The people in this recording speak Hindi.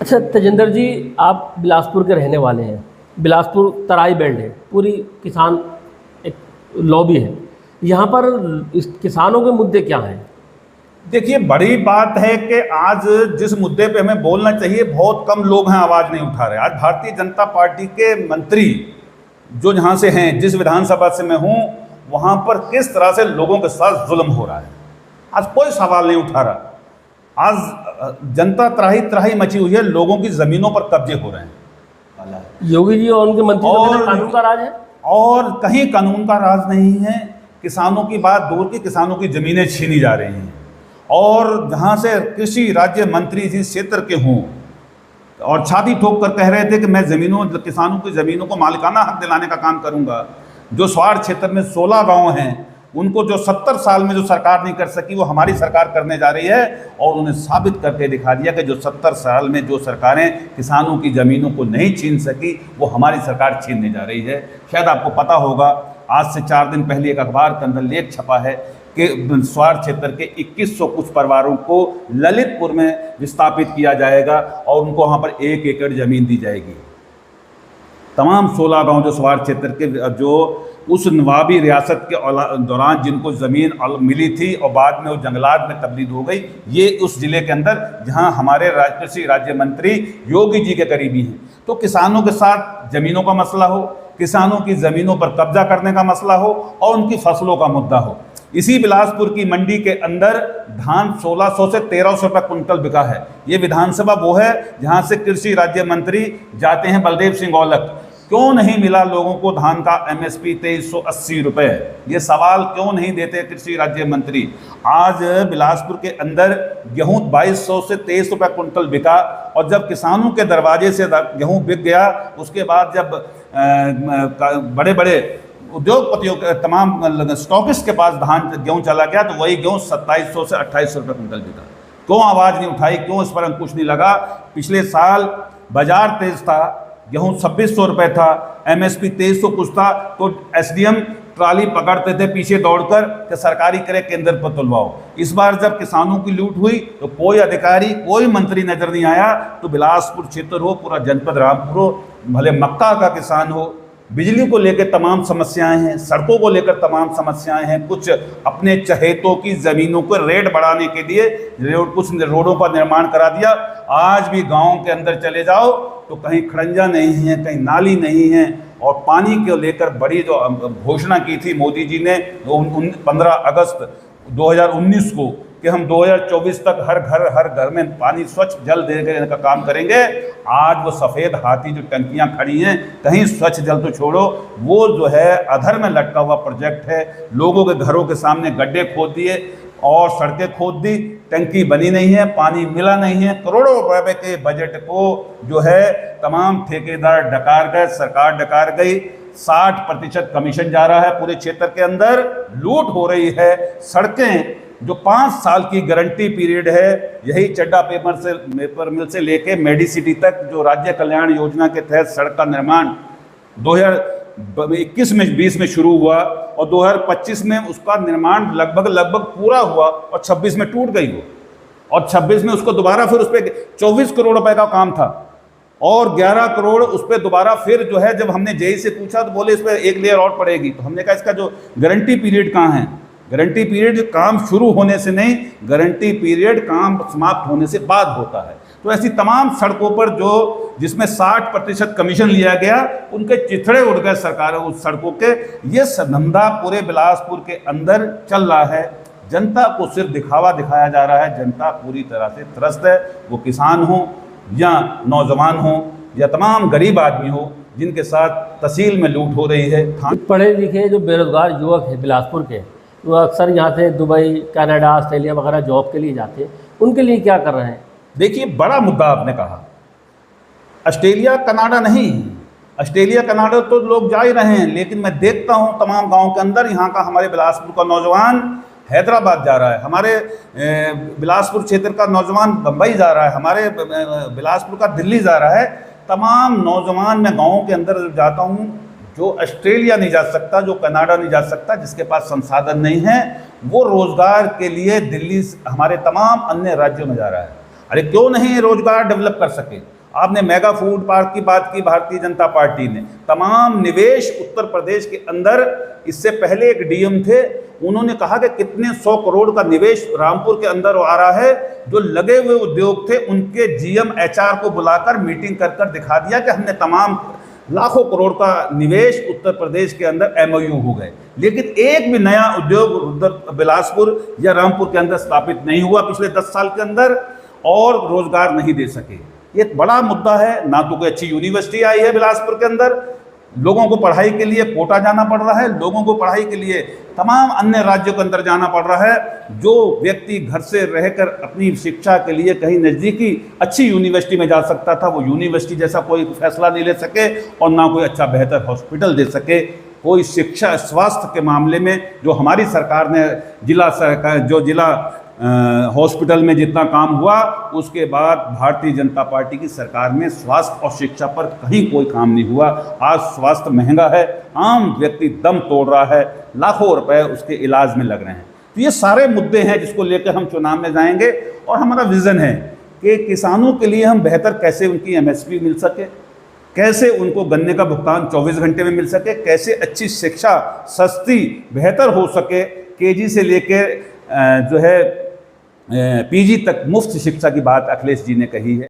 अच्छा तेजेंद्र जी, आप बिलासपुर के रहने वाले हैं। बिलासपुर तराई बेल्ट है, पूरी किसान एक लॉबी है। यहाँ पर इस किसानों के मुद्दे क्या हैं? देखिए, बड़ी बात है कि आज जिस मुद्दे पे हमें बोलना चाहिए बहुत कम लोग हैं, आवाज नहीं उठा रहे। आज भारतीय जनता पार्टी के मंत्री जो यहाँ से हैं, जिस विधानसभा से मैं हूँ, वहाँ पर किस तरह से लोगों के साथ जुल्म हो रहा है, आज कोई सवाल नहीं उठा रहा। आज जनता त्राही त्राही मची हुई है, लोगों की जमीनों पर कब्जे हो रहे हैं। योगी जी और उनके मंत्री तो कहते हैं कानून का राज है, और कहीं कानून का राज नहीं है। किसानों की बात दूर की, किसानों की जमीनें छीनी जा रही हैं। और जहाँ से कृषि राज्य मंत्री जिस क्षेत्र के हों और छाती ठोक कर कह रहे थे कि मैं किसानों की ज़मीनों को मालिकाना हक दिलाने का काम करूंगा। जो स्वार क्षेत्र में 16 गांव हैं, उनको जो 70 साल में जो सरकार नहीं कर सकी, वो हमारी सरकार करने जा रही है। और उन्हें साबित करके दिखा दिया कि जो 70 साल में जो सरकारें किसानों की ज़मीनों को नहीं छीन सकी, वो हमारी सरकार छीनने जा रही है। शायद आपको पता होगा, आज से 4 दिन पहले एक अखबार के अंदर लेख छपा है कि स्वार क्षेत्र के 2100 कुछ परिवारों को ललितपुर में विस्थापित किया जाएगा और उनको वहाँ पर 1 एकड़ ज़मीन दी जाएगी। तमाम 16 गांव जो स्वार क्षेत्र के, जो उस नवाबी रियासत के दौरान जिनको ज़मीन मिली थी और बाद में वो जंगलात में तब्दील हो गई, ये उस ज़िले के अंदर जहां हमारे कृषि राज्य मंत्री योगी जी के करीबी हैं। तो किसानों के साथ ज़मीनों का मसला हो, किसानों की ज़मीनों पर कब्जा करने का मसला हो और उनकी फसलों का मुद्दा हो। इसी बिलासपुर की मंडी के अंदर धान 1600 से 1300 रुपये कुंटल बिका है। ये विधानसभा वो है जहां से कृषि राज्य मंत्री जाते हैं, बलदेव सिंह औलख। क्यों नहीं मिला लोगों को धान का MSP 2380 रुपये? ये सवाल क्यों नहीं देते कृषि राज्य मंत्री? आज बिलासपुर के अंदर गेहूं 2200 से 2300 रुपये कुंटल बिका। और जब किसानों के दरवाजे से गेहूं बिक गया, उसके बाद जब बड़े बड़े उद्योगपतियों के तमाम स्टॉकिस्ट के पास धान गेहूं चला गया, तो वही गेहूं 2700 से 2800 रुपये कुंटल बिका। क्यों आवाज़ नहीं उठाई? क्यों इस पर अंकुश नहीं लगा? पिछले साल बाजार तेज था, गेहूं 2600 रुपये था, MSP 2300 कुछ था, तो SDM ट्राली पकड़ते थे पीछे दौड़कर कि सरकारी क्रय केंद्र पर तुलवाओ। इस बार जब किसानों की लूट हुई तो कोई अधिकारी, कोई मंत्री नजर नहीं आया। तो बिलासपुर क्षेत्र हो, पूरा जनपद रामपुर हो, भले मक्का का किसान हो, बिजली को लेकर तमाम समस्याएं हैं, सड़कों को लेकर तमाम समस्याएं हैं। कुछ अपने चहेतों की ज़मीनों को रेट बढ़ाने के लिए कुछ रोडों का निर्माण करा दिया। आज भी गाँव के अंदर चले जाओ तो कहीं खड़ंजा नहीं है, कहीं नाली नहीं है। और पानी को लेकर बड़ी जो घोषणा की थी मोदी जी ने 15 अगस्त 2019 को कि हम 2024 तक हर घर में पानी, स्वच्छ जल देने का काम करेंगे। आज वो सफ़ेद हाथी जो टंकियां खड़ी हैं, कहीं स्वच्छ जल तो छोड़ो, वो जो है अधर में लटका हुआ प्रोजेक्ट है। लोगों के घरों के सामने गड्ढे खोद दिए और सड़कें खोद दी, टंकी बनी नहीं है, पानी मिला नहीं है। करोड़ों रुपए के बजट को जो है तमाम ठेकेदार डकार गए, सरकार डकार गई। 60% कमीशन जा रहा है, पूरे क्षेत्र के अंदर लूट हो रही है। सड़कें जो 5 साल की गारंटी पीरियड है, यही चड्डा पेपर मिल से लेके मेडिसिटी तक, जो राज्य कल्याण योजना के तहत सड़क का निर्माण 2021 में 20 में शुरू हुआ और 2025 में उसका निर्माण लगभग पूरा हुआ और 26 में टूट गई वो। और 26 में उसको दोबारा फिर उस पर 24 करोड़ रुपए का काम था और 11 करोड़ उस पर दोबारा फिर जो है, जब हमने जेई से पूछा तो बोले इस पर एक लेयर और पड़ेगी। तो हमने कहा इसका जो गारंटी पीरियड कहाँ है? गारंटी पीरियड काम शुरू होने से नहीं, गारंटी पीरियड काम समाप्त होने से बाद होता है। तो ऐसी तमाम सड़कों पर जो जिसमें 60% कमीशन लिया गया, उनके चिथड़े उड़ गए सरकारों उस सड़कों के। ये धंधा पूरे बिलासपुर के अंदर चल रहा है। जनता को सिर्फ दिखावा दिखाया जा रहा है। जनता पूरी तरह से त्रस्त है, वो किसान हो या नौजवान हो या तमाम गरीब आदमी हो, जिनके साथ तहसील में लूट हो रही है। पढ़े लिखे जो बेरोजगार युवक है बिलासपुर के, वो अक्सर यहाँ से दुबई, कनाडा, ऑस्ट्रेलिया वगैरह जॉब के लिए जाते हैं, उनके लिए क्या कर रहे हैं? देखिए, बड़ा मुद्दा आपने कहा। ऑस्ट्रेलिया कनाडा नहीं, ऑस्ट्रेलिया कनाडा तो लोग जा ही रहे हैं, लेकिन मैं देखता हूँ तमाम गाँव के अंदर यहाँ का हमारे बिलासपुर का नौजवान हैदराबाद जा रहा है, हमारे बिलासपुर क्षेत्र का नौजवान बम्बई जा रहा है, हमारे बिलासपुर का दिल्ली जा रहा है। तमाम नौजवान मैं गाँव के अंदर जाता हूँ, जो ऑस्ट्रेलिया नहीं जा सकता, जो कनाडा नहीं जा सकता, जिसके पास संसाधन नहीं है, वो रोज़गार के लिए दिल्ली हमारे तमाम अन्य राज्यों में जा रहा है। अरे क्यों नहीं रोजगार डेवलप कर सके? आपने मेगा फूड पार्क की बात की, भारतीय जनता पार्टी ने तमाम निवेश उत्तर प्रदेश के अंदर, इससे पहले एक डीएम थे, उन्होंने कहा कि कितने 100 करोड़ का निवेश रामपुर के अंदर आ रहा है। जो लगे हुए उद्योग थे उनके जीएम एचआर को बुलाकर मीटिंग कर कर दिखा दिया कि हमने तमाम लाखों करोड़ का निवेश उत्तर प्रदेश के अंदर एमओयू हो गए, लेकिन एक भी नया उद्योग उधर बिलासपुर या रामपुर के अंदर स्थापित नहीं हुआ पिछले 10 साल के अंदर, और रोजगार नहीं दे सके। ये एक बड़ा मुद्दा है। ना तो कोई अच्छी यूनिवर्सिटी आई है बिलासपुर के अंदर, लोगों को पढ़ाई के लिए कोटा जाना पड़ रहा है, लोगों को पढ़ाई के लिए तमाम अन्य राज्यों के अंदर जाना पड़ रहा है। जो व्यक्ति घर से रहकर अपनी शिक्षा के लिए कहीं नज़दीकी अच्छी यूनिवर्सिटी में जा सकता था, वो यूनिवर्सिटी जैसा कोई फैसला नहीं ले सके, और ना कोई अच्छा बेहतर हॉस्पिटल दे सके। कोई शिक्षा स्वास्थ्य के मामले में जो हमारी सरकार ने जिला हॉस्पिटल में जितना काम हुआ, उसके बाद भारतीय जनता पार्टी की सरकार में स्वास्थ्य और शिक्षा पर कहीं कोई काम नहीं हुआ। आज स्वास्थ्य महंगा है, आम व्यक्ति दम तोड़ रहा है, लाखों रुपए उसके इलाज में लग रहे हैं। तो ये सारे मुद्दे हैं जिसको लेकर हम चुनाव में जाएंगे, और हमारा विज़न है कि किसानों के लिए हम बेहतर कैसे उनकी एमएसपी मिल सके, कैसे उनको गन्ने का भुगतान 24 घंटे में मिल सके, कैसे अच्छी शिक्षा सस्ती बेहतर हो सके, केजी से लेकर जो है पीजी तक मुफ्त शिक्षा की बात अखिलेश जी ने कही है।